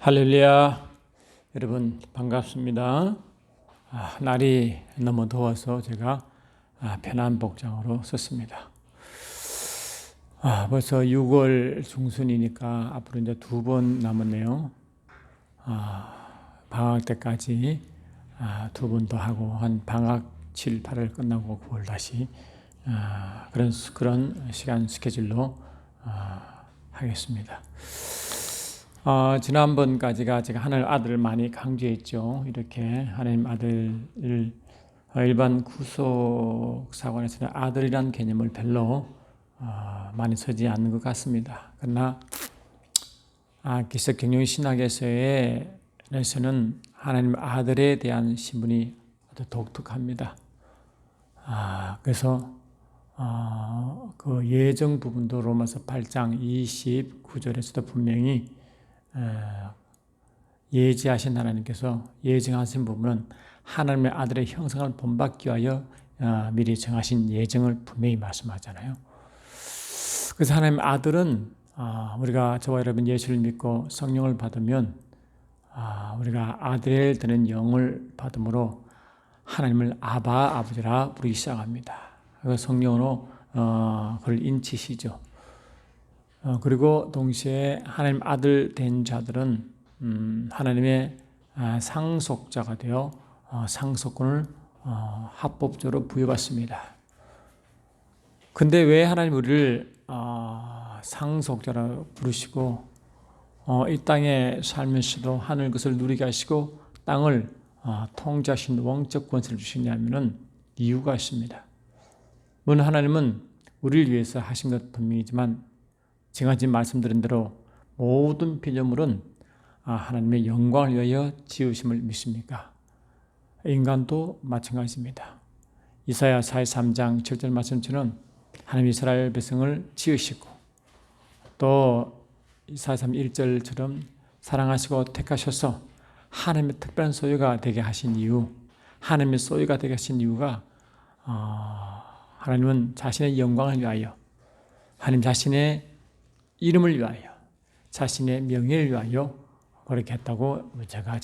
할렐루야. 여러분 반갑습니다. 날이 너무 더워서 제가 편한 복장으로 썼습니다. 벌써 6월 중순이니까 앞으로 이제 2번 남았네요. 방학 때까지 2번 더 하고 한 방학 7, 8월 끝나고 9월 다시 그런 시간 스케줄로 하겠습니다. 지난번까지가 제가 하나님 아들을 많이 강조했죠. 이렇게 하나님 아들을 일반 구속사관에서는 아들이란 개념을 별로 많이 쓰지 않는 것 같습니다. 그러나 기독경영신학에서는 하나님 아들에 대한 신분이 아주 독특합니다. 그래서 그 예정 부분도 로마서 8장 29절에서도 분명히 예지하신 하나님께서 예정하신 부분은 하나님의 아들의 형상을 본받기 위하여 미리 정하신 예정을 분명히 말씀하잖아요. 그래서 하나님의 아들은 우리가 저와 여러분 예수를 믿고 성령을 받으면 우리가 아들 되는 영을 받음으로 하나님을 아바 아버지라 부르기 시작합니다. 그래서 성령으로 그걸 인치시죠. 그리고 동시에 하나님 아들 된 자들은 하나님의 상속자가 되어 상속권을 합법적으로 부여받습니다. 근데 왜 하나님 우리를 상속자라 부르시고 이 땅에 살면서도 하늘 것을 누리게 하시고 땅을 통치하신 왕적 권세를 주시냐면은 이유가 있습니다. 물론 하나님은 우리를 위해서 하신 것 분명이지만 제가 지금 말씀드린 대로 모든 피조물은 하나님의 영광을 위하여 지으심을 믿습니까? 인간도 마찬가지입니다. 이사야 43장 7절 말씀처럼 하나님 이스라엘 백성을 지으시고 또 이사야 1절처럼 사랑하시고 택하셔서 하나님의 특별한 소유가 되게 하신 이유, 하나님의 소유가 되게 하신 이유가 하나님은 자신의 영광을 위하여, 하나님 자신의 이름을 위하여, 자신의 명예를 위하여 그렇게 했다고 제가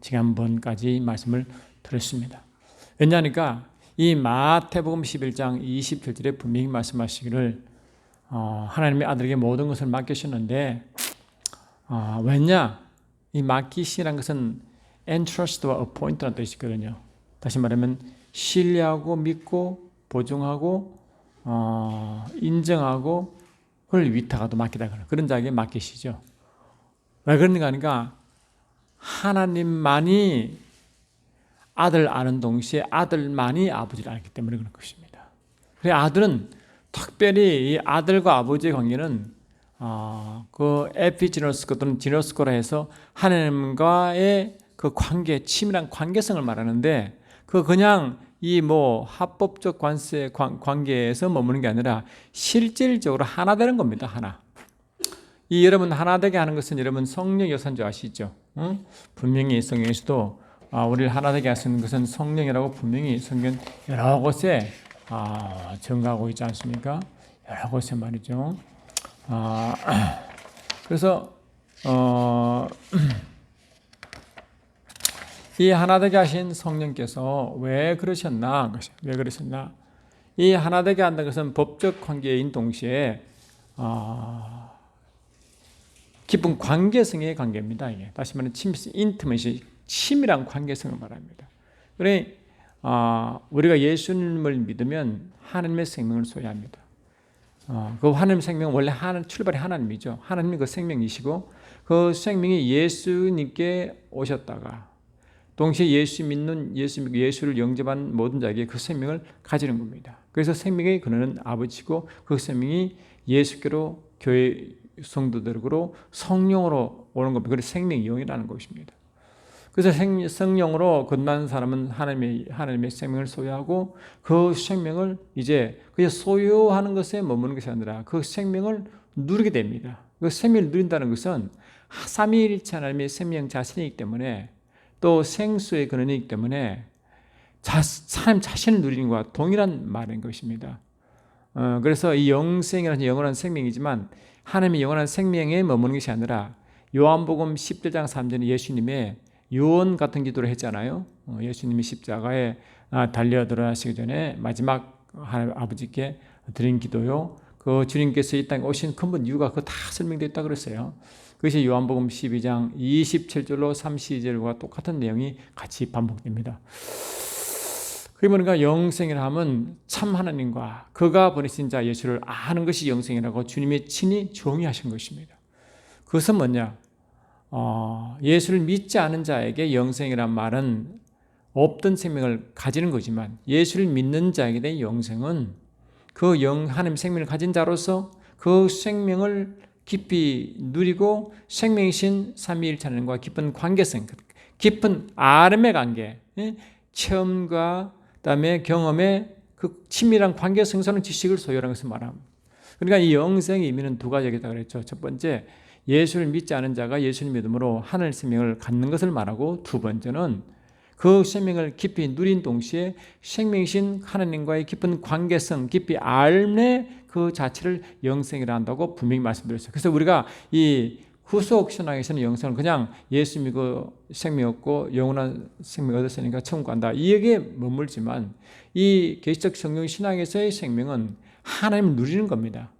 지난번까지 말씀을 드렸습니다. 왜냐하니까 이 마태복음 11장 27절에 분명히 말씀하시기를 하나님의 아들에게 모든 것을 맡기셨는데 왜냐? 이 맡기시라는 것은 entrust와 appoint라는 뜻이거든요. 다시 말하면 신뢰하고 믿고 보증하고 인정하고 그걸 위탁하도 맡기다 그런 자에게 맡기시죠. 왜 그런가 하니까 하나님만이 아들 아는 동시에 아들만이 아버지를 알기 때문에 그런 것입니다. 그래서 아들은 특별히 이 아들과 아버지의 관계는 그 에피지너스코 또는 지너스코라 해서 하나님과의 그 관계, 치밀한 관계성을 말하는데 그냥 이 합법적 관계에서 머무는 게 아니라 실질적으로 하나 되는 겁니다. 하나. 이 여러분 하나 되게 하는 것은 여러분 성령 역사인 줄 아시죠? 응? 분명히 성경에서도 우리를 하나 되게 하시는 것은 성령이라고 분명히 성경 여러 곳에 증가하고 있지 않습니까? 여러 곳에 말이죠. 그래서 이 하나 되게 하신 성령께서 왜 그러셨나? 이 하나 되게 한다는 것은 법적 관계인 동시에 깊은 관계성의 관계입니다. 이게 다시 말하면 인티머시, 치밀한 관계성을 말합니다. 그래 우리가 예수님을 믿으면 하나님의 생명을 소유합니다. 그 하나님의 생명은 원래 출발이 하나님이죠. 하나님이 그 생명이시고 그 생명이 예수님께 오셨다가 동시에 예수 믿는 예수를 영접한 모든 자에게 그 생명을 가지는 겁니다. 그래서 생명의 근원은 아버지고 그 생명이 예수께로 교회 성도들로 성령으로 오는 겁니다. 그래서 생명의 영이라는 것입니다. 그래서 성령으로 건너는 사람은 하나님의 생명을 소유하고 그 생명을 이제 그냥 소유하는 것에 머무는 것이 아니라 그 생명을 누리게 됩니다. 그 생명을 누린다는 것은 삼위일체 하나님의 생명 자신이기 때문에 또 생수의 근원이기 때문에 사람 자신을 누리는 것과 동일한 말인 것입니다. 그래서 이 영생이라는 영원한 생명이지만 하나님의 영원한 생명에 머무는 것이 아니라 요한복음 17장 3절에 예수님의 유언 같은 기도를 했잖아요. 예수님이 십자가에 달려 들어가시기 전에 마지막 아버지께 드린 기도요. 그 주님께서 이 땅에 오신 근본 이유가 그거 다 설명되어 있다고 그랬어요. 그것이 요한복음 12장 27절로 32절과 똑같은 내용이 같이 반복됩니다. 그러니까 영생이라 하면 참 하나님과 그가 보내신 자 예수를 아는 것이 영생이라고 주님이 친히 정의하신 것입니다. 그것은 뭐냐? 예수를 믿지 않은 자에게 영생이란 말은 없던 생명을 가지는 거지만 예수를 믿는 자에게 대한 영생은 그 하나님 생명을 가진 자로서 그 생명을 깊이 누리고 생명이신 삼위일체 하나님과 깊은 관계성, 깊은 아름의 관계, 체험과 그다음에 경험의 그 친밀한 관계 성사는 지식을 소유하는 것을 말합니다. 그러니까 이 영생의 의미는 두 가지겠다 그랬죠. 첫 번째, 예수를 믿지 않은 자가 예수를 믿음으로 하늘 생명을 갖는 것을 말하고, 두 번째는 그 생명을 깊이 누린 동시에 생명이신 하나님과의 깊은 관계성, 깊이 알매 그 자체를 영생이라 한다고 분명히 말씀드렸어요. 그래서 우리가 이 후속 신앙에서는 영생은 그냥 예수 믿고 생명 얻고 영원한 생명 얻었으니까 천국 간다, 이 얘기에 머물지만 이 계시적 성경 신앙에서의 생명은 하나님을 누리는 겁니다.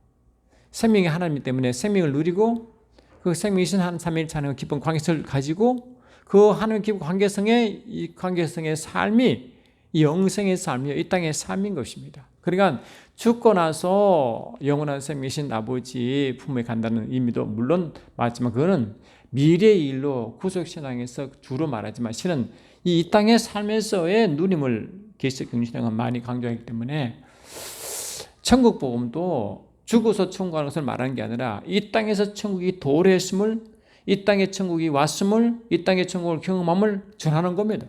생명이 하나님 때문에 생명을 누리고 그 생명이신 하나님 삼위일체 하나님과 깊은 관계성을 가지고 그 하나님 깊은 관계성의 이 관계성의 삶이 이 영생의 삶이요, 이 땅의 삶인 것입니다. 그러니까 죽고 나서 영원한 생명이신 아버지 품에 간다는 의미도 물론 맞지만 그거는 미래의 일로 구속신앙에서 주로 말하지만 실은 이 땅의 삶에서의 누림을 계시적 경신앙은 많이 강조하기 때문에 천국 복음도 죽어서 천국 가는 것을 말하는 게 아니라 이 땅에서 천국이 도래했음을, 이 땅에 천국이 왔음을, 이 땅의 천국을 경험함을 전하는 겁니다.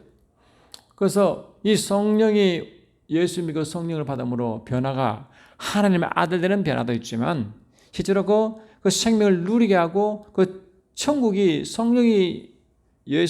그래서 이 성령이 예수 믿고 성령을 받음으로 변화가 하나님의 아들 되는 변화도 있지만 실제로 그 생명을 누리게 하고 그 천국이 성령이 내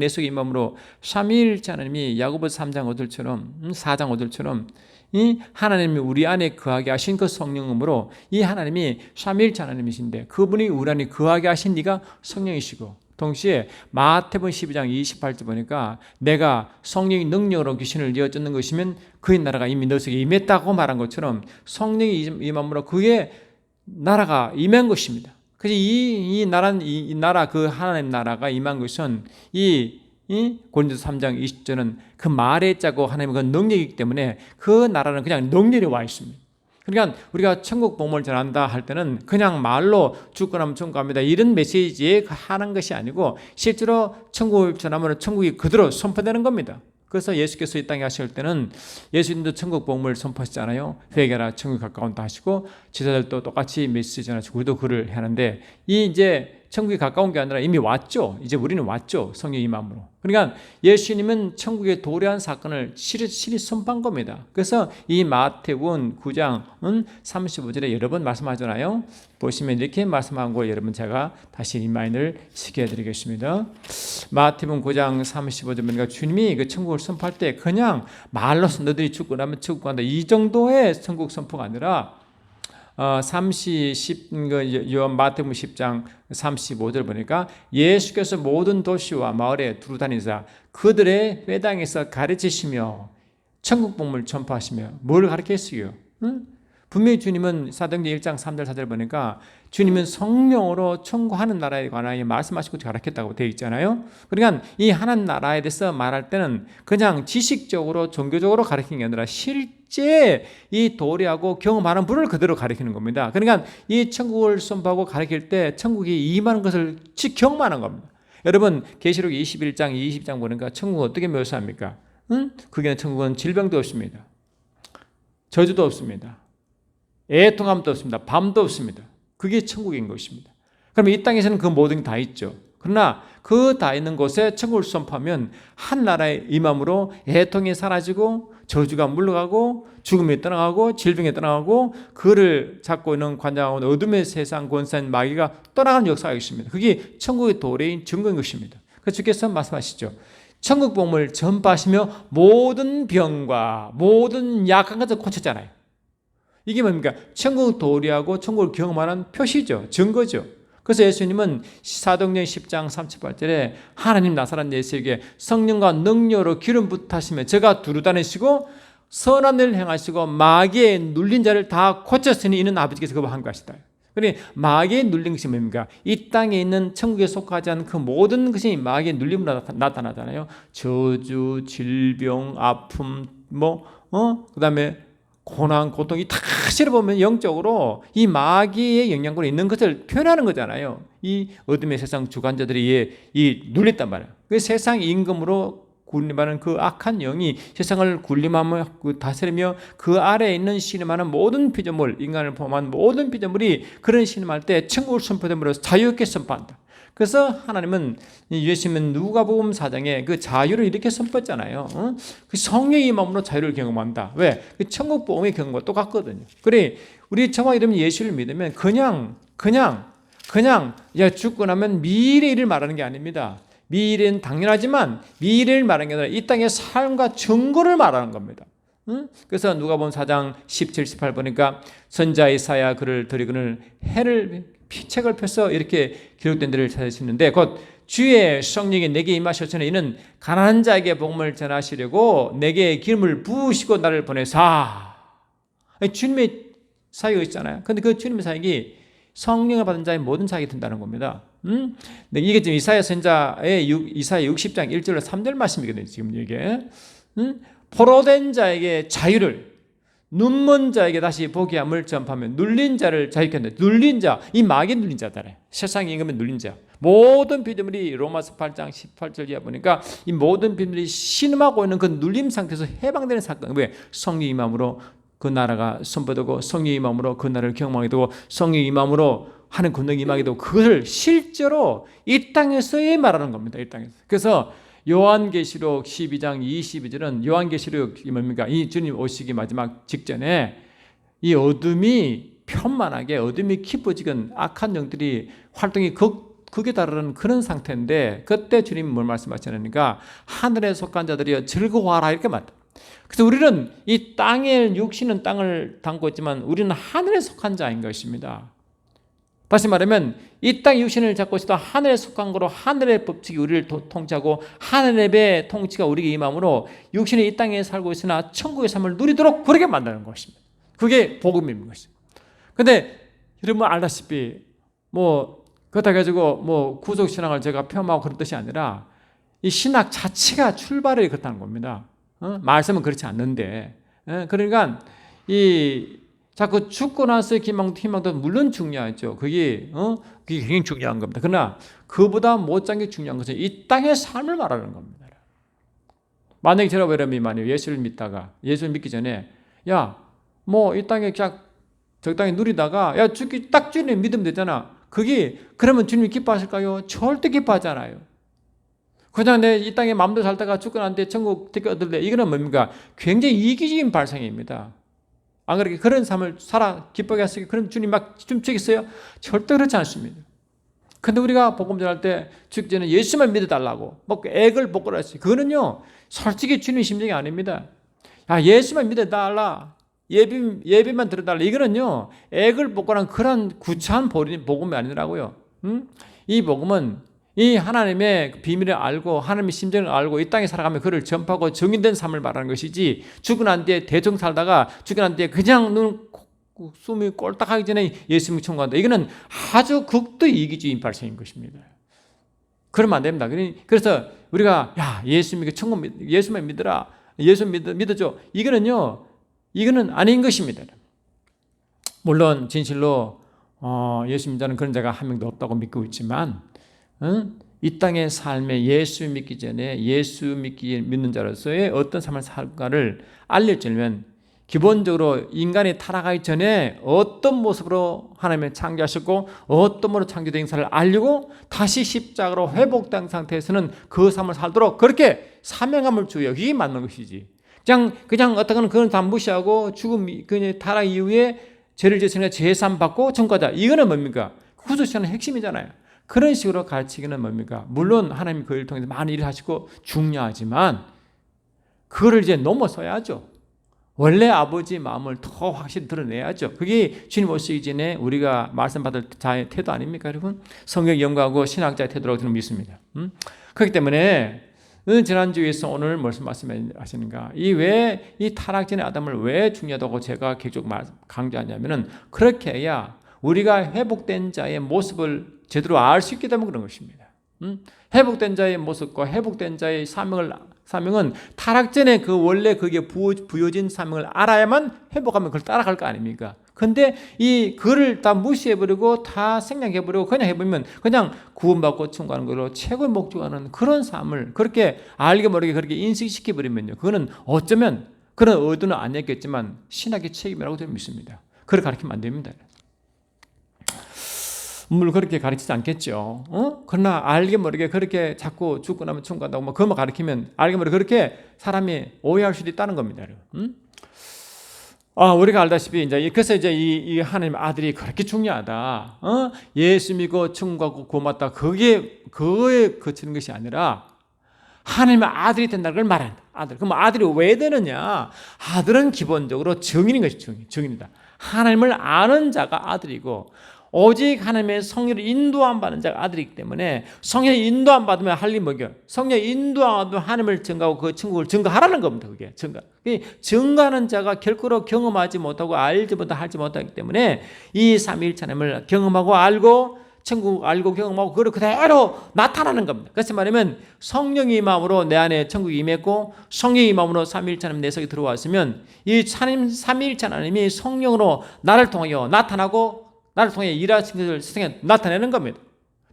속에 임함으로 삼위일체 하나님이 야고보서 3장 5절처럼 4장 5절처럼 이 하나님이 우리 안에 거하게 하신 그 성령음으로 이 하나님이 삼위일체 하나님이신데 그분이 우리 안에 거하게 하신 이가 성령이시고, 동시에 마태복음 12장 28절 보니까 내가 성령의 능력으로 귀신을 이어쫓는 것이면 그의 나라가 이미 너 속에 임했다고 말한 것처럼 성령이 임함으로 그의 나라가 임한 것입니다. 그래서 이 나라 그 하나님 나라가 임한 것은 이 고린도서 3장 20절은 그 말에 짜고 하나님의 그 능력이기 때문에 그 나라는 그냥 능력이 와 있습니다. 그러니까 우리가 천국 복음을 전한다 할 때는 그냥 말로 죽고 나면 천국 갑니다 이런 메시지에 하는 것이 아니고 실제로 천국을 전하면 천국이 그대로 선포되는 겁니다. 그래서 예수께서 이 땅에 하실 때는 예수님도 천국 복음을 선포하시잖아요. 회개하라 천국이 가까운다 하시고 제자들도 똑같이 메시지 전하시고 우리도 그를 하는데 이 이제 천국이 가까운 게 아니라 이미 왔죠. 이제 우리는 왔죠. 성령 임함으로. 그러니까 예수님은 천국에 도래한 사건을 실히 선포한 겁니다. 그래서 이 마태복음 9장은 35절에 여러 번 말씀하잖아요. 보시면 이렇게 말씀한 걸 여러분 제가 다시 리마인드를 시켜드리겠습니다. 마태복음 9장 35절 보니까 주님이 그 천국을 선포할 때 그냥 말로서 너희들이 죽고 나면 천국 간다 이 정도의 천국 선포가 아니라 마태복음 10장 35절 보니까 예수께서 모든 도시와 마을에 두루 다니사 그들의 회당에서 가르치시며 천국 복음을 전파하시며 뭘 가르쳤어요? 분명히 주님은 사도행전 1장 3절 4절 보니까 주님은 성령으로 천국하는 나라에 관하여 말씀하시고 가르쳤다고 되어 있잖아요. 그러니까 이 하나님 나라에 대해서 말할 때는 그냥 지식적으로 종교적으로 가르치는 게 아니라 실제 이 도래하고 경험하는 분을 그대로 가르치는 겁니다. 그러니까 이 천국을 선포하고 가르칠 때 천국이 임하는 것을 경험하는 겁니다. 여러분 계시록 21장 20장 보니까 천국은 어떻게 묘사합니까? 그게 천국은 질병도 없습니다. 저주도 없습니다. 애통함도 없습니다. 밤도 없습니다. 그게 천국인 것입니다. 그러면 이 땅에서는 그 모든 게 다 있죠. 그러나 그 다 있는 곳에 천국을 선포하면 한 나라의 임함으로 애통이 사라지고 저주가 물러가고 죽음이 떠나가고 질병이 떠나가고 그를 잡고 있는 관장하고 어둠의 세상 권세인 마귀가 떠나가는 역사가 있습니다. 그게 천국의 도래인 증거인 것입니다. 그래서 주께서 말씀하시죠. 천국 복음을 전파하시며 모든 병과 모든 약한 것을 고쳤잖아요. 이게 뭡니까? 천국 도래하고 천국을 경험하는 표시죠. 증거죠. 그래서 예수님은 사도행전 10장 38절에 하나님 나사렛 예수에게 성령과 능력으로 기름 붓하시며 저가 두루다니시고 선한 일을 행하시고 마귀에 눌린 자를 다 고쳤으니 이는 아버지께서 그와 함께 하시다. 그러니 마귀에 눌린 것이 뭡니까? 이 땅에 있는 천국에 속하지 않은 그 모든 것이 마귀의 눌림으로 나타나잖아요. 저주, 질병, 아픔, 그다음에 고난, 고통이 다 실어보면 영적으로 이 마귀의 영향권이 있는 것을 표현하는 거잖아요. 이 어둠의 세상 주관자들이 이 눌렸단 말이에요. 그 세상 임금으로 군림하는 그 악한 영이 세상을 군림하며 다스리며 그 아래에 있는 신음하는 모든 피조물, 인간을 포함한 모든 피조물이 그런 신음할 때 천국을 선포됨으로써 자유롭게 선포한다. 그래서 하나님은 예수님은 누가복음 4장에 그 자유를 이렇게 선포했잖아요. 그 성령의 임함으로 자유를 경험한다. 왜? 그 천국 복음의 경험과 똑같거든요. 그래 우리 저와 여러분 예수를 믿으면 그냥 죽고 나면 미래의 일을 말하는 게 아닙니다. 미래는 당연하지만 미래를 말하는 게 아니라 이 땅의 삶과 증거를 말하는 겁니다. 그래서 누가복음 4장 17, 18 보니까 선지자 이사야 그를 드리거늘 해를 책을 펴서 이렇게 기록된 데를 찾으시는데 곧 주의 성령이 내게 임하셨으니 이는 가난한 자에게 복음을 전하시려고 내게 기름을 부으시고 나를 보내사. 주님의 사역이 있잖아요. 근데 그 주님의 사역이 성령을 받은 자의 모든 자에게 된다는 겁니다. 이게 지금 이사야 선지자의 이사야 60장 1절로 3절 말씀이거든요. 지금 이게 포로된 자에게 자유를, 눈먼 자에게 다시 보게 함을 전파하며 눌린 자를 자유케 한다. 눌린 자, 이 마귀 눌린 자잖아요. 세상의 임금은 눌린 자. 모든 피조물이 로마서 8장 18절 이하 보니까 이 모든 피조물이 신음하고 있는 그 눌림 상태에서 해방되는 사건. 왜? 성령의 임함으로 그 나라가 선포되고 성령의 임함으로 그 나라를 경험하게 되고 성령의 임함으로 하는 권능이 임하게 되고 그것을 실제로 이 땅에서의 말하는 겁니다. 이 땅에서. 그래서 요한계시록 12장 22절은 요한계시록이 뭡니까? 이 주님 오시기 마지막 직전에 이 어둠이 편만하게 어둠이 깊어지건 악한 영들이 활동이 극에 다르는 그런 상태인데 그때 주님이 뭘 말씀하시냐니까 하늘에 속한 자들이여 즐거워하라 이렇게 말합니다. 그래서 우리는 이 땅에 육신은 땅을 담고 있지만 우리는 하늘에 속한 자인 것입니다. 다시 말하면 이 땅 육신을 잡고 있어도 하늘에 속한 거로 하늘의 법칙이 우리를 통치하고 하늘의 통치가 우리에게 임함으로 육신이 이 땅에 살고 있으나 천국의 삶을 누리도록 그렇게 만드는 것입니다. 그게 복음인 것입니다. 그런데 여러분 알다시피 그렇다 가지고 구속신앙을 제가 폄하하고 그런 뜻이 아니라 이 신학 자체가 출발이 그렇다는 겁니다. 말씀은 그렇지 않는데 그러니까 자꾸 죽고 나서의 희망도 물론 중요하죠. 그게 굉장히 중요한 겁니다. 그러나 그보다 못지않은 게 중요한 것은 이 땅의 삶을 말하는 겁니다. 만약에 저와 여러분이 예수를 믿다가 예수를 믿기 전에 이 땅에 적당히 누리다가 죽기 딱 주님 믿으면 되잖아. 그러면 주님이 기뻐하실까요? 절대 기뻐하지 않아요. 그냥 내 이 땅에 마음대로 살다가 죽고 난데 천국 택배 얻을래. 이거는 뭡니까? 굉장히 이기적인 발상입니다. 안 그렇게 그런 삶을 살아 기쁘게 하시기 그럼 주님 막 춤추겠어요? 절대 그렇지 않습니다. 근데 우리가 복음 전할 때 죽기 전에 예수만 믿어달라고 액을 복구를 했어요. 그거는요 솔직히 주님 심정이 아닙니다. 예수만 믿어달라 예배만 들어달라 이거는요 액을 복구하는 그런 구차한 복음이 아니라고요. 이 복음은 이 하나님의 비밀을 알고 하나님의 심정을 알고 이 땅에 살아가며 그를 전파하고 정인된 삶을 말하는 것이지 죽고 난 뒤에 대충 살다가 죽고 난 뒤에 그냥 숨이 꼴딱하기 전에 예수님을 청구한다. 이거는 아주 극도 이기주의인 발상인 것입니다. 그러면 안 됩니다. 그래서 우리가 예수님이 예수만 믿어라. 예수 믿어줘. 이거는 아닌 것입니다. 물론 진실로 예수 믿는 그런 자가 한 명도 없다고 믿고 있지만 이 땅의 삶에 예수 믿기 전에 믿는 자로서의 어떤 삶을 살까를 알려주면 기본적으로 인간이 타락하기 전에 어떤 모습으로 하나님을 창조하셨고 어떤 모습으로 창조된 행사를 알리고 다시 십자가로 회복된 상태에서는 그 삶을 살도록 그렇게 사명함을 주어요. 그게 맞는 것이지. 그냥 어떤 그건 다 무시하고 타락 이후에 죄를 지었으니까 제산 받고 천국가자. 이거는 뭡니까? 구속신앙의 핵심이잖아요. 그런 식으로 가르치기는 뭡니까? 물론 하나님이 그 일을 통해서 많은 일을 하시고 중요하지만 그거를 이제 넘어서야죠. 원래 아버지의 마음을 더 확실히 드러내야죠. 그게 주님 오시기 전에 우리가 말씀 받을 자의 태도 아닙니까, 여러분? 성경 연구하고 신학자의 태도라고 저는 믿습니다. 그렇기 때문에 지난주에서 오늘 무슨 말씀하시는가? 이 타락전의 아담을 왜 중요하다고 제가 계속 강조하냐면은 그렇게 해야 우리가 회복된 자의 모습을 제대로 알 수 있기 때문에 그런 것입니다. 회복된 자의 모습과 회복된 자의 사명은 타락전에 그 원래 그게 부여진 사명을 알아야만 회복하면 그걸 따라갈 거 아닙니까? 근데 이 글을 다 무시해버리고 다 생략해버리고 그냥 해보면 그냥 구원받고 천국하는 걸로 최고의 목적하는 그런 삶을 그렇게 알게 모르게 그렇게 인식시켜버리면요. 그거는 어쩌면 그런 의도는 아니었겠지만 신학의 책임이라고 저는 믿습니다. 그렇게 가르치면 안 됩니다. 물론 그렇게 가르치지 않겠죠. 그러나 알게 모르게 그렇게 자꾸 죽고 나면 천국 간다고 뭐 그것만 가르치면 알게 모르게 그렇게 사람이 오해할 수도 있다는 겁니다. 우리가 알다시피 그래서 이 하나님 아들이 그렇게 중요하다. 예수 믿고 천국 가고 구원받다. 그거에 그치는 것이 아니라 하나님의 아들이 된다는 걸 말한다. 아들. 그럼 아들이 왜 되느냐? 아들은 기본적으로 증인인 것이 증인이다. 하나님을 아는 자가 아들이고 오직 하나님의 성령을 인도함 받는 자가 아들이기 때문에 성령의 인도함 받으면 할 일이 뭐죠? 성령의 인도함 받으면 하나님을 증거하고 그 천국을 증거하라는 겁니다. 그게 증거하는 자가 결코 경험하지 못하고 알지 못하고 하지 못하기 때문에 이 삼위일체 하나님을 경험하고 알고 천국 알고 경험하고 그걸 그대로 나타나는 겁니다. 그래서 말하면 성령의 마음으로 내 안에 천국이 임했고 성령의 마음으로 삼위일체 하나님 내 속에 들어왔으면 이 삼위일체 하나님이 성령으로 나를 통하여 나타나고 나를 통해 일하신 것을 세상에 나타내는 겁니다.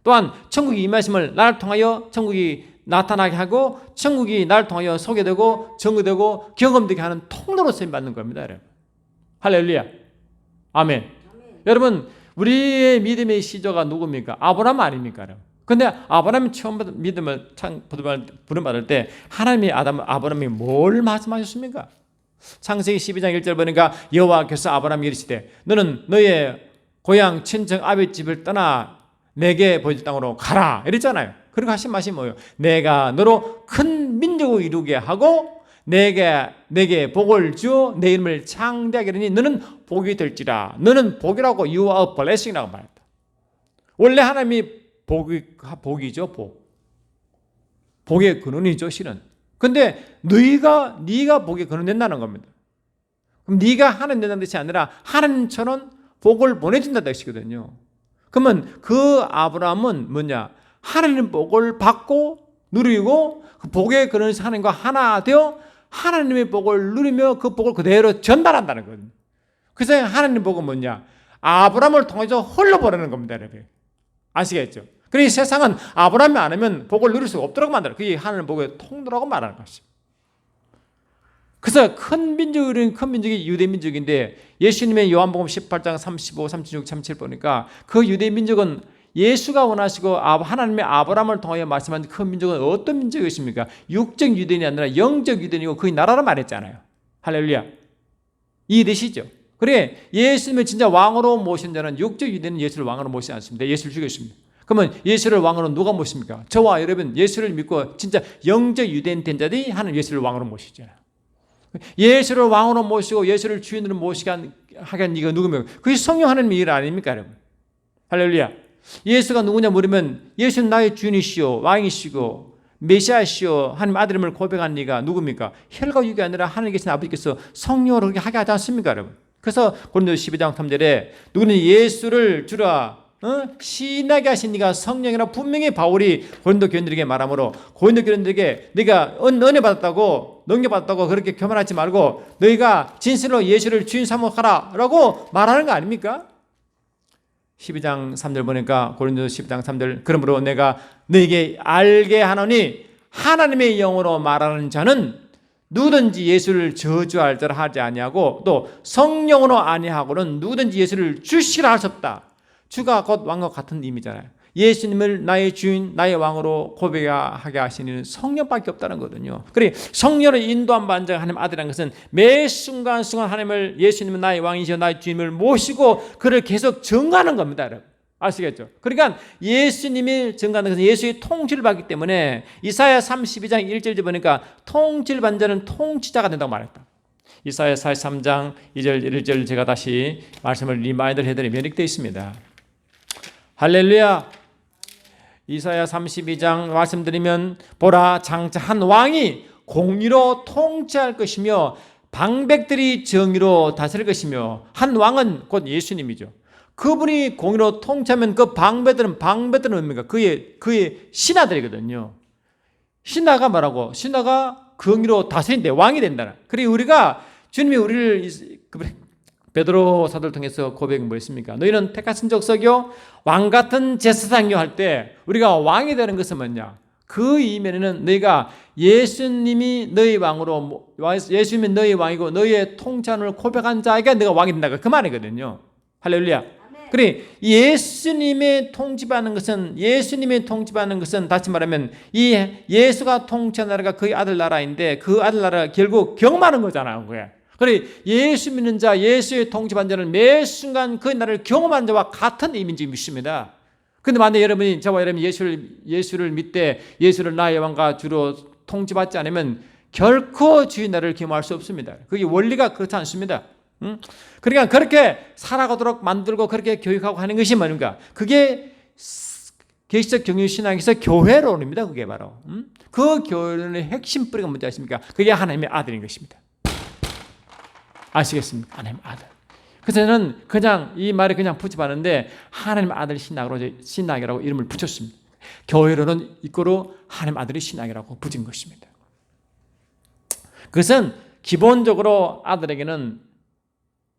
또한 천국이 임하심을 나를 통하여 천국이 나타나게 하고 천국이 나를 통하여 소개되고 증거되고 경험되게 하는 통로로 쓰임받는 겁니다. 여러분. 할렐루야. 아멘. 여러분 우리의 믿음의 시조가 누굽니까? 아브라함 아닙니까? 그런데 아브라함이 처음부터 믿음을 부름받을 때 하나님이 아브라함이 뭘 말씀하셨습니까? 창세기 12장 1절 보니까 여호와께서 아브라함에게 이르시되 너는 너의 고향 친정 아비 집을 떠나 내게 보여줄 땅으로 가라 이랬잖아요. 그리고 하신 말씀이 뭐예요? 내가 너로 큰 민족을 이루게 하고 내게 복을 주어 내 이름을 창대하게 하리니 너는 복이 될지라. 너는 복이라고 you are a blessing이라고 말했다. 원래 하나님이 복이죠. 복의 근원이죠, 실은. 근데 네가 복의 근원 된다는 겁니다. 그럼 네가 하나님 된다는 뜻이 아니라 하나님처럼 복을 보내준다는 뜻이거든요. 그러면 그 아브라함은 뭐냐? 하나님 복을 받고 누리고 그 복의 근원에서 하나님과 하나 되어 하나님의 복을 누리며 그 복을 그대로 전달한다는 거거든요. 그래서 하나님 복은 뭐냐? 아브라함을 통해서 흘러보내는 겁니다, 여러분. 아시겠죠? 그러니 세상은 아브라함이 안 하면 복을 누릴 수가 없도록 만들어요. 그게 하나님 복의 통로라고 말하는 것입니다. 그래서 큰 민족이 유대 민족인데 예수님의 요한복음 18장 35, 36, 37 보니까 그 유대 민족은 예수가 원하시고 하나님의 아브라함을 통하여 말씀한 그 민족은 어떤 민족이십니까? 육적 유대인이 아니라 영적 유대인이고 그 나라로 말했잖아요. 할렐루야. 이해되시죠? 그래 예수님을 진짜 왕으로 모신 자는 육적 유대인은 예수를 왕으로 모시지 않습니다. 예수를 죽였습니다. 그러면 예수를 왕으로 누가 모십니까? 저와 여러분 예수를 믿고 진짜 영적 유대인 된 자들이 하나님 예수를 왕으로 모시잖아요. 예수를 왕으로 모시고 예수를 주인으로 모시게 하게 한 이가 누구입니까? 그게 성령 하나님의 일 아닙니까, 여러분? 할렐루야. 예수가 누구냐 물으면 예수는 나의 주인이시오, 왕이시고 메시아시오, 하나님 아들임을 고백한 이가 누굽니까? 혈과 육이 아니라 하늘에 계신 아버지께서 성령으로 그렇게 하게 하지 않습니까, 여러분? 그래서 고린도서 12장 3절에 누구는 예수를 주라 신하게 하신 네가 성령이라 분명히 바울이 고린도 교인들에게 말하므로 고린도 교인들에게 네가 은혜 받았다고 넘겨받았다고 그렇게 교만하지 말고 너희가 진실로 예수를 주인 삼으라 라고 말하는 거 아닙니까? 12장 3절 보니까 고린도 12장 3절 그러므로 내가 너에게 알게 하노니 하나님의 영으로 말하는 자는 누구든지 예수를 저주할 자라 하지 아니하고 또 성령으로 아니하고는 누구든지 예수를 주시라 할 수 없다. 주가 곧 왕과 같은 의미잖아요. 예수님을 나의 주인, 나의 왕으로 고백하게 하시는 성령밖에 없다는 거거든요. 그래 성령을 인도한 반자가 하나님 아들이라는 것은 매 순간순간 하나님을 예수님은 나의 왕이시여 나의 주님을 모시고 그를 계속 증거하는 겁니다, 여러분. 아시겠죠? 그러니까 예수님이 증거하는 것은 예수의 통치를 받기 때문에 이사야 32장 1절 보니까 통치를 받는 자는 통치자가 된다고 말했다. 이사야 43장 2절 1절 제가 다시 말씀을 리마인드를 해드리면 이렇게 되어 있습니다. 할렐루야. 이사야 32장 말씀드리면 보라 장차 한 왕이 공의로 통치할 것이며 방백들이 정의로 다스릴 것이며, 한 왕은 곧 예수님이죠. 그분이 공의로 통치하면 그 방배들은 뭡니까? 그의 신하들이거든요. 신하가 뭐라고? 신하가 공의로 다스린대, 왕이 된다는. 그리고 우리가 주님이 우리를 베드로 사도를 통해서 고백이 뭐였습니까? 너희는 택하신 족속이요 왕 같은 제사장이요 할 때 우리가 왕이 되는 것은 뭐냐? 그 이면에는 너희가 예수님이 너희 왕으로, 예수님이 너희 왕이고 너희의 통치함을 고백한 자에게 너가 왕이 된다, 그 말이거든요. 할렐루야. 그래, 예수님의 통치받는 것은 다시 말하면 이 예수가 통치한 나라가 그의 아들 나라인데 그 아들 나라가 결국 경험하는 거잖아요. 그게. 그래, 예수 믿는 자, 예수의 통치받는 자는 매 순간 그 나라를 경험하는 자와 같은 의미인지 믿습니다. 근데 만약에 여러분이, 저와 여러분이 예수를 믿되 예수를 나의 왕과 주로 통치받지 않으면 결코 주의 나라를 경험할 수 없습니다. 그게 원리가 그렇지 않습니다. 그러니까 그렇게 살아가도록 만들고 그렇게 교육하고 하는 것이 뭔가? 그게 계시적 경륜신학에서 교회론입니다. 그게 바로. 그 교회론의 핵심 뿌리가 뭔지 아십니까? 그게 하나님의 아들인 것입니다. 아시겠습니까? 하나님의 아들. 그래서 저는 그냥 이 말에 그냥 붙여봤는데 하나님의 아들 신학이라고 이름을 붙였습니다. 교회론은 이거로 하나님 아들의 신학이라고 붙인 것입니다. 그것은 기본적으로 아들에게는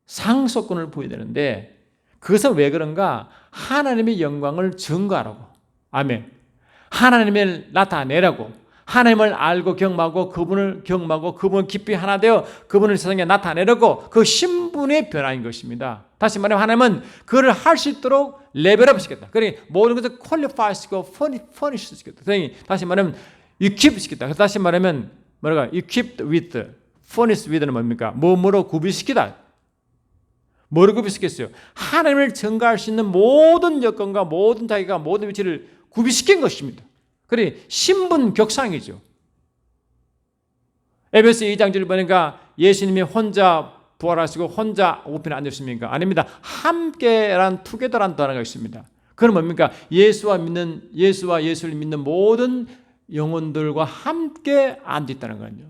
상속권을 부여되는데, 그것은 왜 그런가? 하나님의 영광을 증거하라고. 아멘. 하나님을 나타내라고. 하나님을 알고 경험하고 그분을 경험하고 그분을 깊이 하나 되어 그분을 세상에 나타내려고, 그 신분의 변화인 것입니다. 다시 말하면 하나님은 그를 할 수 있도록 레벨업 시켰다. 그러니 모든 것을 퀄리파이 시키고 퍼니시 시켰다. 다시 말하면 equip 시켰다. 다시 말하면 뭐랄까? equipped with, furnished with는 뭡니까? 뭐로 구비시키다. 뭐를 구비시켰어요? 하나님을 증거할 수 있는 모든 여건과 모든 자기가 모든 위치를 구비시킨 것입니다. 그래, 신분 격상이죠. 에베소 2장 1절 보니까 예수님이 혼자 부활하시고 혼자 우편에 앉으십니까? 아닙니다. 함께란 투게더란 단어가 있습니다. 그건 뭡니까? 예수와 예수를 믿는 모든 영혼들과 함께 앉아있다는 거죠.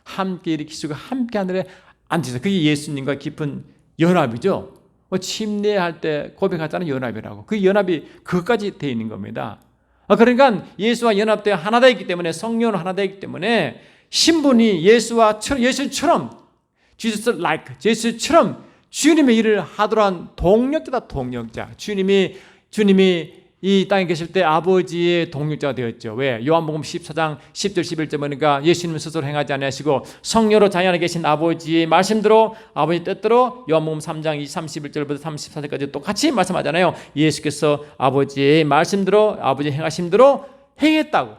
함께 일으키시고 함께 하늘에 앉으셔서, 그게 예수님과 깊은 연합이죠. 침례할 때 고백하자는 연합이라고. 그 연합이 그것까지 되어 있는 겁니다. 그러니까 예수와 연합되어 하나 되어 있기 때문에, 성령은 하나 되어 있기 때문에 신분이 예수처럼 예수처럼 주님의 일을 하도록 동력자다, 동력자. 주님이 이 땅에 계실 때 아버지의 동력자가 되었죠. 왜? 요한복음 14장 10절 11절 보니까 예수님은 스스로 행하지 않으시고 성령으로 자기 안에 계신 아버지의 말씀대로, 아버지 뜻대로, 요한복음 3장 31절부터 34절까지 똑같이 말씀하잖아요. 예수께서 아버지의 말씀대로, 아버지의 행하심대로 행했다고.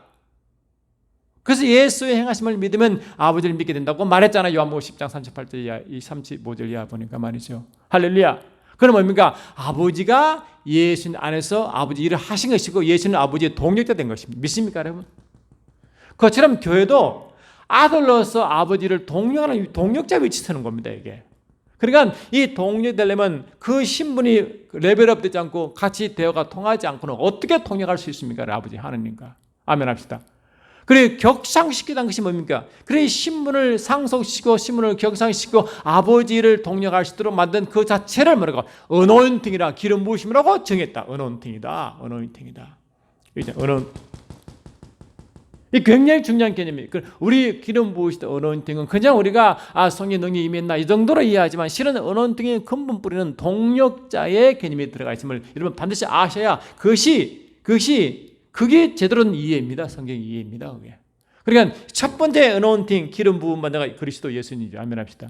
그래서 예수의 행하심을 믿으면 아버지를 믿게 된다고 말했잖아요. 요한복음 10장 38절 이하, 35절 이하 보니까 말이죠. 할렐루야. 그럼 뭡니까? 아버지가 예수님 안에서 아버지 일을 하신 것이고 예수는 아버지의 동력자 된 것입니다. 믿습니까, 여러분? 그것처럼 교회도 아들로서 아버지를 동력하는 동력자 위치 서는 겁니다, 이게. 그러니까 이 동력이 되려면 그 신분이 레벨업 되지 않고 같이 대화가 통하지 않고는 어떻게 동력할 수 있습니까? 아버지 하나님과. 아멘 합시다. 그래, 격상시키다는 것이 뭡니까? 그래, 신분을 상속시키고 신분을 격상시키고 아버지를 동력할 수 있도록 만든 그 자체를 뭐라고? 어노인팅이라, 기름 부으심이라고 정했다. 어노인팅이다. 이 굉장히 중요한 개념이에요. 우리 기름 부으시다 어노인팅은 그냥 우리가 성령 능력이 임했나 이 정도로 이해하지만, 실은 어노인팅의 근본 뿌리는 동력자의 개념이 들어가 있음을 여러분 반드시 아셔야 그게 제대로 이해입니다. 성경 이해입니다. 그게. 그러니까 첫 번째 어노인팅, 기름 부음 받는 자가 그리스도 예수님이죠. 아멘 합시다.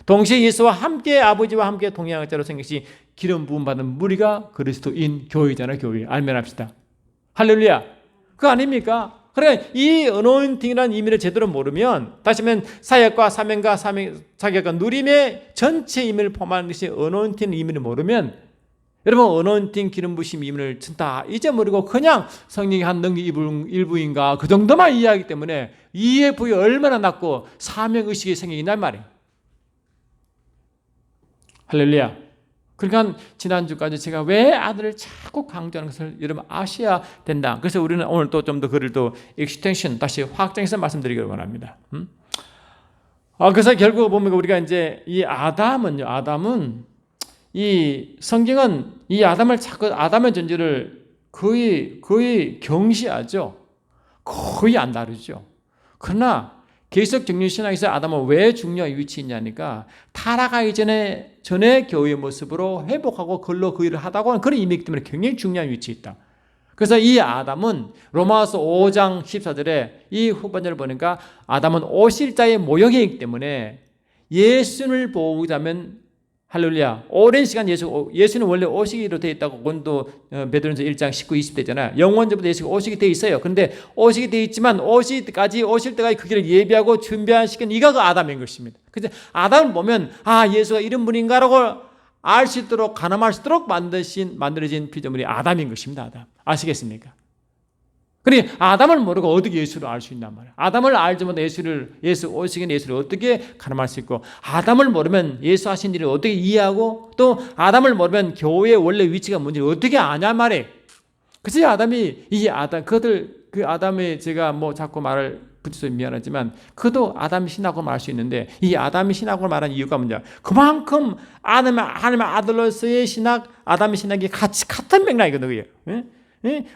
동시에 예수와 함께 아버지와 함께 동행할 자로 생기시 기름 부음 받는 무리가 그리스도인 교회잖아요. 교회. 아멘 합시다. 할렐루야. 그거 아닙니까? 그러니까 이 어노인팅이라는 의미를 제대로 모르면, 다시 말하면 사역과 사명과 자격과 누림의 전체 의미를 포함하는 것이 어노인팅 의미를 모르면, 여러분 어노인팅 기름 부으심 의미를 다 잊어버리고 그냥 성령이 한 능력 일부인가 그 정도만 이해하기 때문에 이해 부여 얼마나 낮고 사명의식이 생기냐 말이에요. 할렐루야. 그러니까 지난주까지 제가 왜 아들을 자꾸 강조하는 것을 여러분 아셔야 된다. 그래서 우리는 오늘 또 좀 더 그를 또 익스텐션 다시 확장해서 말씀드리기를 원합니다. 그래서 결국 보면 우리가 이제 이 아담은 이 성경은 이 아담을 자꾸 아담의 존재를 거의 경시하죠. 거의 안 다루죠. 그러나 계속 정리 신학에서 아담은 왜 중요한 위치에 있냐니까 타락하기 전에 교회의 모습으로 회복하고 그걸로 그 일을 하다고 하는 그런 의미이기 때문에 굉장히 중요한 위치에 있다. 그래서 이 아담은 로마서 5장 14절에 이 후반절을 보니까 아담은 오실자의 모형이기 때문에 예수를 보자면 할렐루야. 오랜 시간 예수는 원래 오시기로 되어 있다고 본도 베드로전서 1장 19, 20대잖아요. 영원전부터 예수가 오시게 되어 있어요. 그런데 오시게 되어 있지만 오실 때까지 그 길을 예비하고 준비한 시간 이가 그 아담인 것입니다. 그래서 아담을 보면 예수가 이런 분인가라고 알 수 있도록 가늠할 수 있도록 만들어진 피조물이 아담인 것입니다. 아담. 아시겠습니까? 그러니 아담을 모르고 어떻게 예수를 알 수 있단 말이에요. 아담을 알지 못해 예수 오시긴 예수를 어떻게 가늠할 수 있고 아담을 모르면 예수 하신 일을 어떻게 이해하고 또 아담을 모르면 교회의 원래 위치가 뭔지 어떻게 아냐 말이에요. 그래서 그 아담의 제가 자꾸 말을 붙여서 미안하지만 그도 아담 신학으로 말할 수 있는데 이 아담이 신학으로 말하는 이유가 뭐냐? 그만큼 하나님의 아들로서의 신학, 아담의 신학이 같은 맥락이거든요. 그게.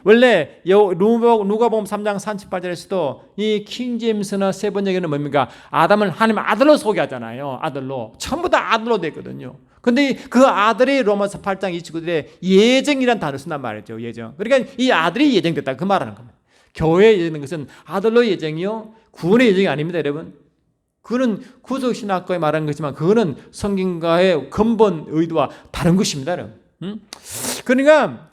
원래 누가복음 3장 38절에서도 이 킹제임스나 세번역에는 뭡니까? 아담을 하나님의 아들로 소개하잖아요. 아들로. 전부 다 아들로 됐거든요. 근데 그 아들이 로마서 8장 29절에 예정이란 단어를 쓴단 말이죠. 예정. 그러니까 이 아들이 예정됐다. 그 말하는 겁니다. 교회에 예정된 것은 아들로 예정이요. 구원의 예정이 아닙니다, 여러분. 그거는 구속신학과에 말하는 것이지만 그거는 성경과의 근본 의도와 다른 것입니다, 여러분. 그러니까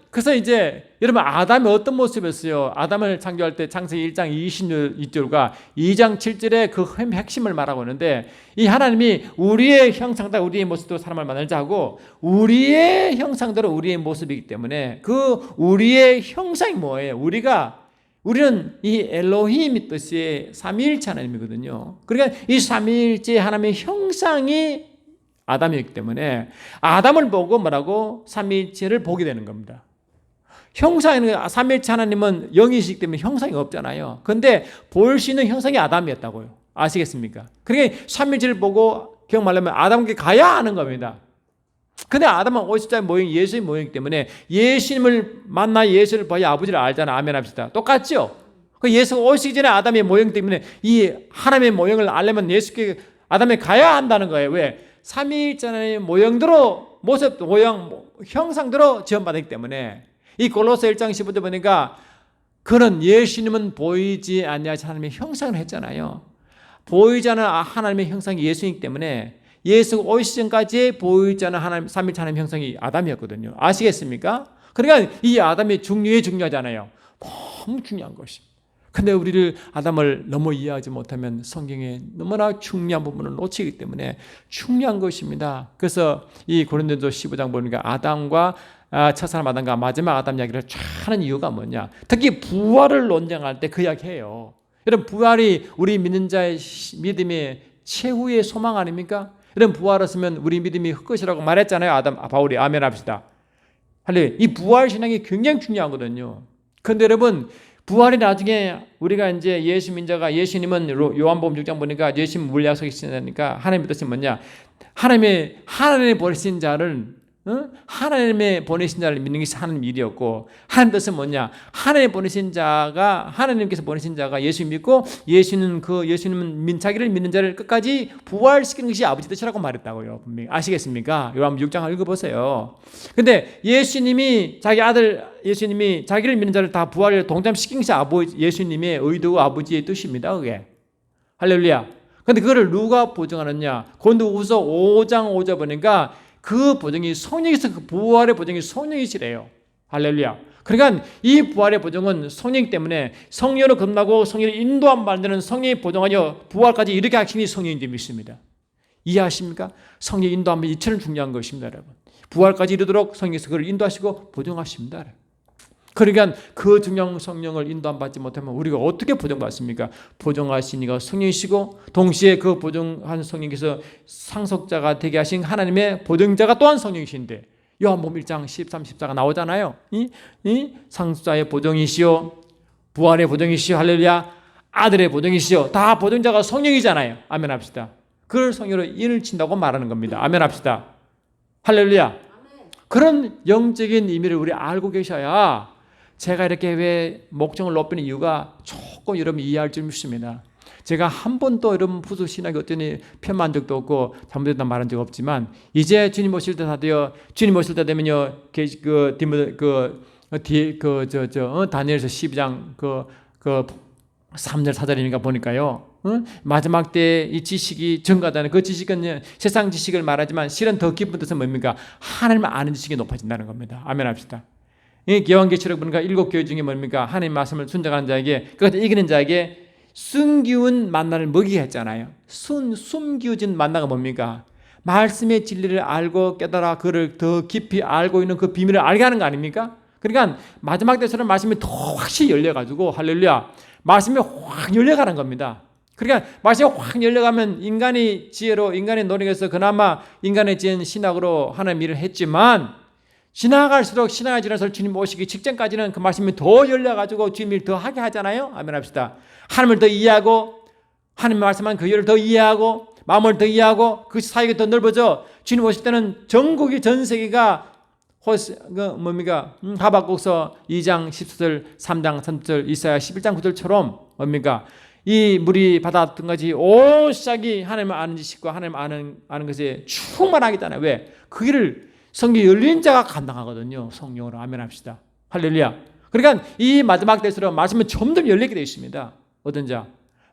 그래서 이제 여러분 아담이 어떤 모습이었어요? 아담을 창조할 때 창세기 1장 26절과 2장 7절의 그 핵심을 말하고 있는데 이 하나님이 우리의 형상대로 우리의 모습대로 사람을 만들자 하고 우리의 형상대로 우리의 모습이기 때문에 그 우리의 형상이 뭐예요? 우리는 이 엘로힘의 뜻이 삼위일체 하나님이거든요. 그러니까 이 삼위일체 하나님의 형상이 아담이었기 때문에 아담을 보고 뭐라고? 삼위일체를 보게 되는 겁니다. 삼위일체 하나님은 영이시기 때문에 형상이 없잖아요. 그런데 볼 수 있는 형상이 아담이었다고요. 아시겠습니까? 그러니까 삼위일체를 보고 기억말하면 아담에게 가야 하는 겁니다. 근데 아담은 오실자의 모형, 예수의 모형이기 때문에 예수님을 만나 예수를 봐야 아버지를 알잖아. 아멘 합시다. 똑같죠? 그 예수가 오시기 전에 아담의 모형 때문에 이 하나님의 모형을 알려면 예수께 아담에 가야 한다는 거예요. 왜? 삼위일체의 모형대로 형상대로 지원받았기 때문에 이 골로새 1장 15절 보니까 그는 예수님은 보이지 아니하신 하나님의 형상을 했잖아요. 보이지 않는 하나님의 형상이 예수이기 때문에 예수가 오시기 전까지 보이지 않는 하나님, 삼위일체 하나님의 형상이 아담이었거든요. 아시겠습니까? 그러니까 이 아담이 중요하잖아요. 너무 중요한 것입니다. 근데 우리를 아담을 너무 이해하지 못하면 성경에 너무나 중요한 부분을 놓치기 때문에 중요한 것입니다. 그래서 이 고린도전서 15장 보니까 아담과 첫사람 아담과 마지막 아담 이야기를 쫙 하는 이유가 뭐냐? 특히 부활을 논쟁할 때 그 이야기해요. 여러분 부활이 우리 믿는 자의 믿음의 최후의 소망 아닙니까? 여러분 부활했으면 우리 믿음이 헛것이라고 말했잖아요. 바울이 아멘 합시다. 이 부활 신앙이 굉장히 중요하거든요. 그런데 여러분 부활이 나중에 우리가 이제 예수 민자가 예수님은 요한복음 6장 보니까 예수님 물약속에 있으니까 하나님의 뜻이 뭐냐? 하나님의 보내신 자를 하나님의 보내신 자를 믿는 것이 하나님 일이었고 하나님 뜻은 뭐냐? 하나님께서 보내신 자가 예수 믿고 예수님은 자기를 믿는 자를 끝까지 부활시키는 것이 아버지 뜻이라고 말했다고요. 분명히 아시겠습니까? 요한복음 6장 읽어보세요. 근데 예수님이 자기를 믿는 자를 다 부활을 동참시킨 것이 예수님의 의도와 아버지의 뜻입니다. 그게 할렐루야. 근데 그거를 누가 보증하느냐? 고린도후서 5장 5절 보니까 그 보증이 성령이서 그 부활의 보증이 성령이시래요. 할렐루야. 그러니까 이 부활의 보증은 성령 때문에 성령으로 겁나고 성령을 인도함 만드는 성령의 보증하여 부활까지 이렇게 하시니 성령인지 믿습니다. 이해하십니까? 성령 인도하면 이처럼 중요한 것입니다, 여러분. 부활까지 이르도록 성령께서 그를 인도하시고 보증하십니다. 그러니까 그 중요한 성령을 인도 안 받지 못하면 우리가 어떻게 보정받습니까? 보정하신 이가 성령이시고 동시에 그 보정한 성령께서 상속자가 되게 하신 하나님의 보정자가 또한 성령이신데 요한복음 1장 13, 14가 나오잖아요. 이 상속자의 보정이시오, 부활의 보정이시오, 할렐루야, 아들의 보정이시오. 다 보정자가 성령이잖아요. 아멘 합시다. 그걸 성령으로 인을 친다고 말하는 겁니다. 아멘 합시다. 할렐루야. 그런 영적인 의미를 우리 알고 계셔야 제가 이렇게 왜 목적을 높이는 이유가 조금 여러분 이해할 줄 믿습니다. 제가 한 번도 여러분 부수 신학이 어떠니 편만 적도 없고 잘못됐다 말한 적 없지만 이제 주님 오실 때 다 돼요. 주님 오실 때 되면요. 다니엘서 12장 그 3절 4절이니까 보니까요. 마지막 때 이 지식이 증가하다는 그 지식은 세상 지식을 말하지만 실은 더 깊은 뜻은 뭡니까? 하나님을 아는 지식이 높아진다는 겁니다. 아멘 합시다. 이 요한계시록 보니까 7교회 중에 뭡니까? 하나님 말씀을 순종하는 자에게 그것을 이기는 자에게 숨기운 만나를 먹이게 했잖아요. 숨기워진 만나가 뭡니까? 말씀의 진리를 알고 깨달아 그를 더 깊이 알고 있는 그 비밀을 알게 하는 거 아닙니까? 그러니까 마지막 때처럼 말씀이 더 확실히 열려가지고 할렐루야 말씀이 확 열려가는 겁니다. 그러니까 말씀이 확 열려가면 인간의 지혜로 인간의 노력에서 그나마 인간의 지혜는 신학으로 하나님 일을 했지만 지나갈수록 신앙이 지나서 주님 오시기 직전까지는 그 말씀이 더 열려가지고 주님 일 더 하게 하잖아요. 아멘 합시다. 하나님을 더 이해하고 하나님 말씀한 그 일을 더 이해하고 마음을 더 이해하고 그 사이가 더 넓어져 주님 오실 때는 전국이 전 세계가 하박국서 2장 10절 3장 3절 이사야 11장 9절처럼 뭡니까? 이 물이 바다 등같이 온 시작이 하나님을 아는 지식과 하나님 아는 것에 충만하겠다네. 왜? 그 길을 성경이 열린 자가 감당하거든요. 성령으로 아멘 합시다. 할렐루야. 그러니까 이 마지막 때수록 말씀은 점점 열리게 되어 있습니다. 어떤 자?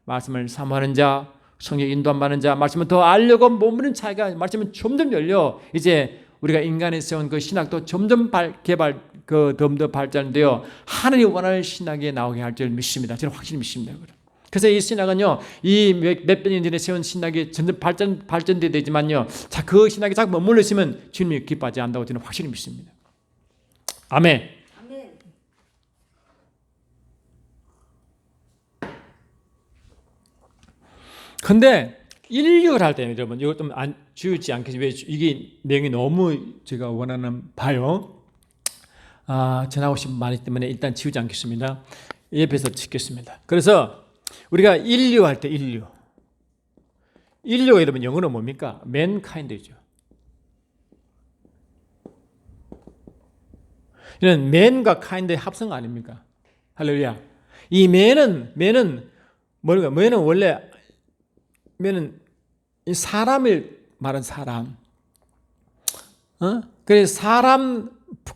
말씀을 사모하는 자, 성령 인도 안 받는 자, 말씀을 더 알려고 머무는 차이가 말씀은 점점 열려. 이제 우리가 인간에 세운 그 신학도 점점 더 발전되어 하나님이 원하는 신학에 나오게 할 줄 믿습니다. 저는 확실히 믿습니다. 그래서 이 신학은요, 이 몇백 년 전에 세운 신학이 점점 발전돼야 되지만요, 자, 그 신학이 자꾸 머물러 있으면 주님이 기뻐하지 않는다고 저는 확실히 믿습니다. 아멘. 근데 인류를 할 때는 여러분, 이거 좀 지우지 않겠어요? 왜 이게 내용이 너무 제가 원하는 바요. 전하고 싶은 말이기 때문에 일단 지우지 않겠습니다. 옆에서 찍겠습니다. 그래서 우리가 인류 할 때 인류가 여러분 영어로 뭡니까? mankind이죠. 이는 man과 kind의 합성 아닙니까? 할렐루야. 이 man은 뭐가? man은 원래 man은 사람을 말한 사람. 그래서 사람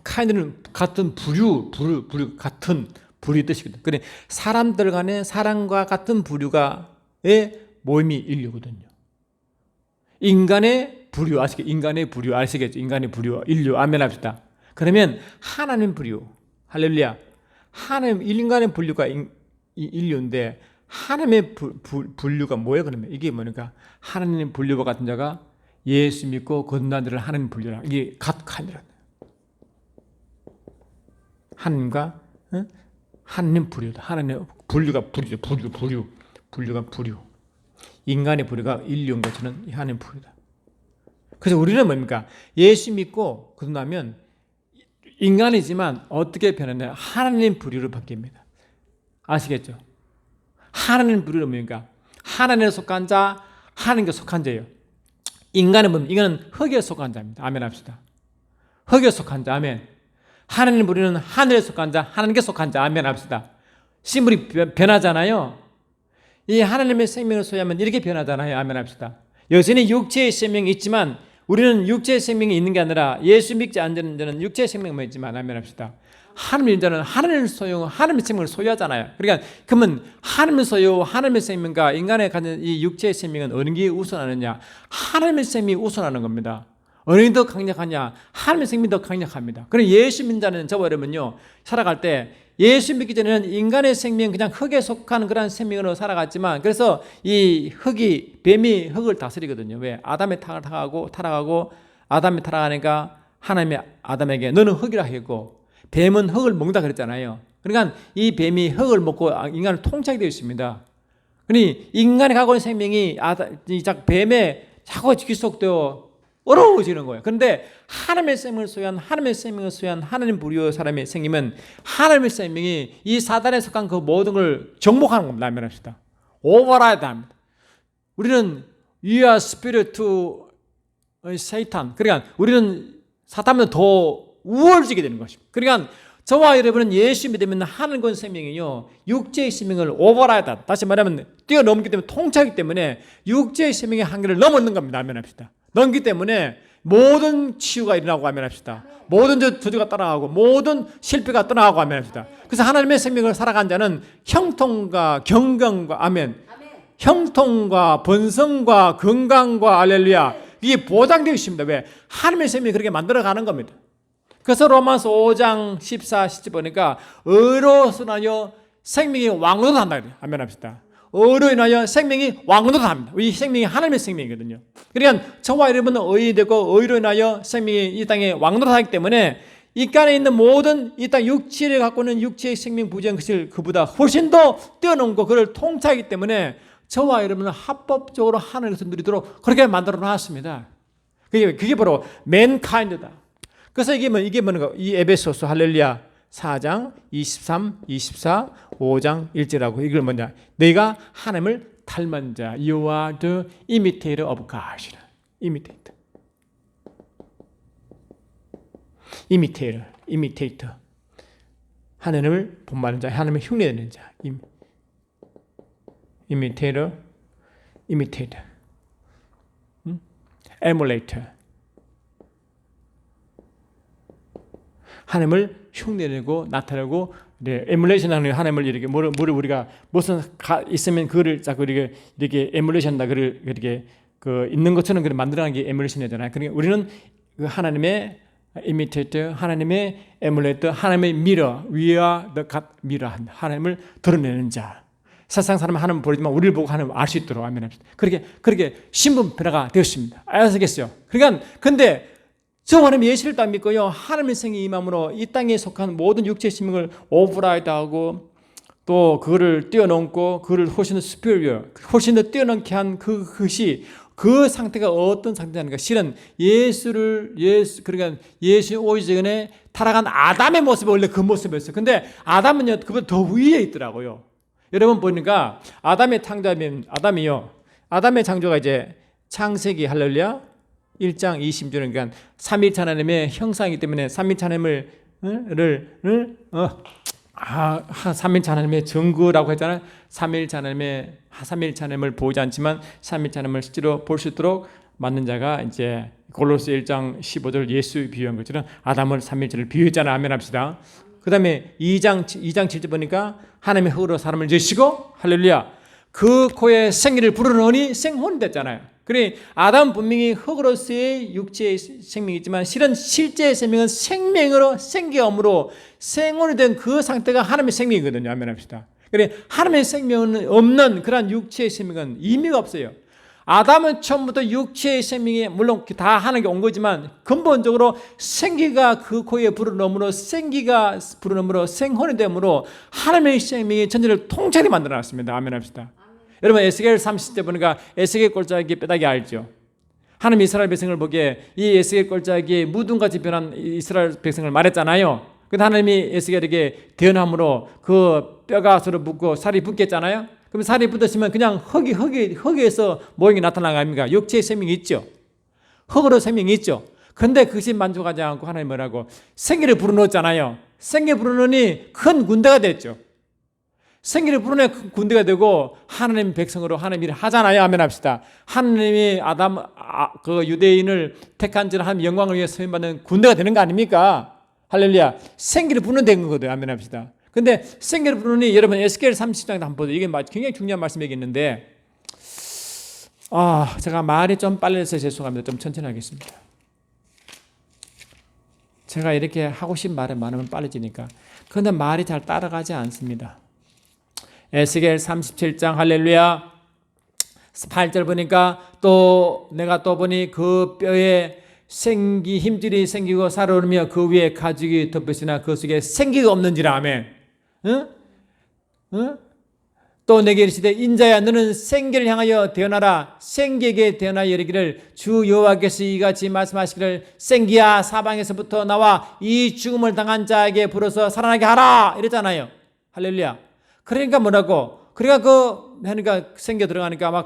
kind는 같은 부류 같은 부류 뜻이거든요. 그래 사람들 간에 사람과 같은 부류가의 모임이 인류거든요. 인간의 부류 아시겠죠? 인간의 부류 인류 아멘 합시다. 그러면 하나님 부류 할렐루야. 하나님 인간의 분류가 인류인데 하나님의 분류가 뭐예요? 그러면 이게 뭐니까 하나님 분류와 같은 자가 예수 믿고 거듭난 자를 하나님 분류라. 이게 같아니라. 하나님과 하나님 부류다. 하나님 분류가 부류죠. 분류가 부류. 인간의 부류가 인류인 것처럼 하나님 부류다. 그래서 우리는 뭡니까? 예수 믿고 거듭나면 인간이지만 어떻게 변하냐? 하나님 부류로 바뀝니다. 아시겠죠? 하나님 부류는 뭡니까? 하나님에 속한 자, 하나님께 속한 자예요. 인간은 뭡니까? 이거는 흙에 속한 자입니다. 아멘 합시다. 흙에 속한 자, 아멘. 하나님 부류는 하늘에 속한 자, 하나님께 속한 자, 아멘 합시다. 식물이 변하잖아요. 이 하나님의 생명을 소유하면 이렇게 변하잖아요. 아멘 합시다. 여전히 육체의 생명이 있지만 우리는 육체의 생명이 있는 게 아니라 예수 믿지 않는 자는 육체의 생명만 있지만 아멘 합시다. 하나님의 자는 하나님의 생명을 소유하잖아요. 그러니까 그러면 하나님의 소유, 하나님의 생명과 인간의 가진 이 육체의 생명은 어느 게 우선하느냐? 하나님의 생명이 우선하는 겁니다. 어느 게 더 강력하냐? 하나님의 생명이 더 강력합니다. 그럼 예수 믿는 자는 저와 여러분요 살아갈 때 예수 믿기 전에는 인간의 생명 그냥 흙에 속한 그런 생명으로 살아갔지만 그래서 이 뱀이 흙을 다스리거든요. 왜? 아담의 타락하고 아담이 타락하니까 하나님이 아담에게 너는 흙이라 했고 뱀은 흙을 먹는다 그랬잖아요. 그러니까 이 뱀이 흙을 먹고 인간을 통치하게 되어 있습니다. 그러니 인간이 갖고 있는 생명이 뱀에 자꾸 귀속되어 어려워지는 거예요. 그런데 하나님의 생명을 소유한 하나님 부류의 사람의 생명은 하나님의 생명이 이 사단에 속한 그 모든 걸 정복하는 겁니다. 말합시다. 오버라이드 합니다. 우리는 We are spirit to Satan. 그러니까 우리는 사탄보다 더 우월지게 되는 것입니다. 그러니까 저와 여러분은 예수 믿으면 하나님의 생명이요 육체의 생명을 오버라이드, 다시 말하면 뛰어넘기 때문에, 통치하기 때문에 육체의 생명의 한계를 넘어는 겁니다. 아멘합시다. 넘기 때문에 모든 치유가 일어나고 아멘합시다. 모든 저주가 떠나가고 모든 실패가 떠나가고 아멘합시다. 그래서 하나님의 생명을 살아간 자는 형통과 경건과 아멘, 형통과 번성과 건강과 할렐루야, 이게 보장되어 있습니다. 왜? 하나님의 생명이 그렇게 만들어가는 겁니다. 그래서 로마서 5장 14, 17 보니까 의로서나여 생명이 왕노릇한다. 아멘합시다. 의로 인하여 생명이 왕노릇합니다. 이 생명이 하나님의 생명이거든요. 그러니까 저와 여러분은 의인이 되고 의로 인하여 생명이 이 땅에 왕노릇하기 때문에 이 간에 있는 모든 이 땅 육체를 갖고 있는 육체의 생명 부재한 것을 그보다 훨씬 더 뛰어넘고 그를 통치하기 때문에 저와 여러분은 합법적으로 하나님께서 누리도록 그렇게 만들어 놨습니다. 그게 바로 맨카인드다. 그래서 이게 뭐는가? 이 에베소서 할렐루야 4장 23, 24, 5장 1절하고 이걸 뭐냐? 너희가 하나님을 닮은 자, You are the imitator of God. imitator. 하나님을 본받는 자, 하나님을 흉내내는 자. imitator. emulator. 하나님을 흉내내고 나타내고, 에뮬레이션 하는 하나님을 이렇게 뭐를 우리가 무슨 있으면 그거를 자꾸 이렇게 에뮬레이션다 그를 이렇게 그 있는 것처럼 그를 만들어가는 게 에뮬레이션이잖아요. 그러니까 우리는 그 하나님의 imitator, 하나님의 emulator, 하나님의 mirror, we are the God mirror, 하나님을 드러내는 자. 세상 사람은 하나님 모르지만 우리를 보고 하나님 알 수 있도록 하면 그렇게 신분 변화가 되었습니다. 아시겠어요? 그러니까 근데 저 하나님 예수를 딱 믿고요, 하나님의 생이 임함으로 이 땅에 속한 모든 육체의 생명을 오버라이드하고 또 그거를 뛰어넘고 그를 훨씬 더 superior, 훨씬 더 뛰어넘게 한 그것이 그 상태가 어떤 상태냐니까 실은 그러니까 예수 오기 전에 타락한 아담의 모습이 원래 그 모습이었어요. 근데 아담은요 그보다 더 위에 있더라고요. 여러분 보니까 아담의 창조가 이제 창세기 할렐루야 1장 20절은 그러니까 삼위일체 하나님의 형상이기 때문에 삼위일체 하나님을 삼위일체 하나님의 증거라고 했잖아요. 삼위일체 하나님을 보지 않지만 삼위일체 하나님을 실제로 볼 수 있도록 만든 자가 이제 골로새 1장 15절 예수 비유한 것처럼 아담을 삼위일체를 비유했잖아요. 아멘 합시다. 그 다음에 2장 7절 보니까 하나님의 흙으로 사람을 지으시고 할렐루야 그 코에 생기를 불어넣으니 생혼이 됐잖아요. 그래 아담 분명히 흙으로서의 육체의 생명이지만 실제 생명은 생명으로 생기음으로 생혼이 된 그 상태가 하나님의 생명이거든요. 아멘 합시다. 그래 하나님의 생명은 없는 그런 육체의 생명은 의미가 없어요. 아담은 처음부터 육체의 생명이 물론 다 하나님께 온 거지만 근본적으로 생기가 그 코에 불어넣음으로 생혼이 됨으로 하나님의 생명이 전체를 통째로 만들어놨습니다. 아멘 합시다. 여러분 에스겔 30때 보니까 에스겔 골짜기 뼈다귀 알죠? 하나님 이스라엘 백성을 보기에 이 에스겔 골짜기에 무덤같이 변한 이스라엘 백성을 말했잖아요. 근데 하나님이 에스겔에게 대언함으로 그 뼈가 서로 붙고 살이 붙겠잖아요. 그럼 살이 붙으시면 그냥 흙에서 모형이 나타나는 거 아닙니까? 육체의 생명이 있죠. 흙으로 생명이 있죠. 근데 그것이 만족하지 않고 하나님 뭐라고? 생기를 불어넣었잖아요. 생기 불어넣으니 큰 군대가 됐죠. 생기를 불어내 군대가 되고 하나님 백성으로 하나님 일을 하잖아요. 아멘 합시다. 하나님이 그 유대인을 택한 자를 하나님 영광을 위해 서임받는 군대가 되는 거 아닙니까? 할렐루야. 생기를 불어낸 거거든요. 아멘 합시다. 근데 생기를 부르니 여러분 에스겔 30장도 한번 보세요. 이게 굉장히 중요한 말씀이 있는데 제가 말이 좀 빨라서 죄송합니다. 좀 천천히 하겠습니다. 제가 이렇게 하고 싶은 말이 많으면 빨라지니까. 그런데 말이 잘 따라가지 않습니다. 에스겔 37장 할렐루야 8절 보니까 또 내가 또 보니 그 뼈에 생기 힘줄이 생기고 살아오르며 그 위에 가죽이 덮였으나 그 속에 생기가 없는지라. 아멘. 응? 응? 또 내게 이르시되 인자야 너는 생기를 향하여 대언하라. 생기에게 대언하여 이르기를 주 여호와께서 이같이 말씀하시기를 생기야 사방에서부터 나와 이 죽음을 당한 자에게 불어서 살아나게 하라 이랬잖아요. 할렐루야. 그러니까 뭐라고? 그러니까 생겨 들어가니까 막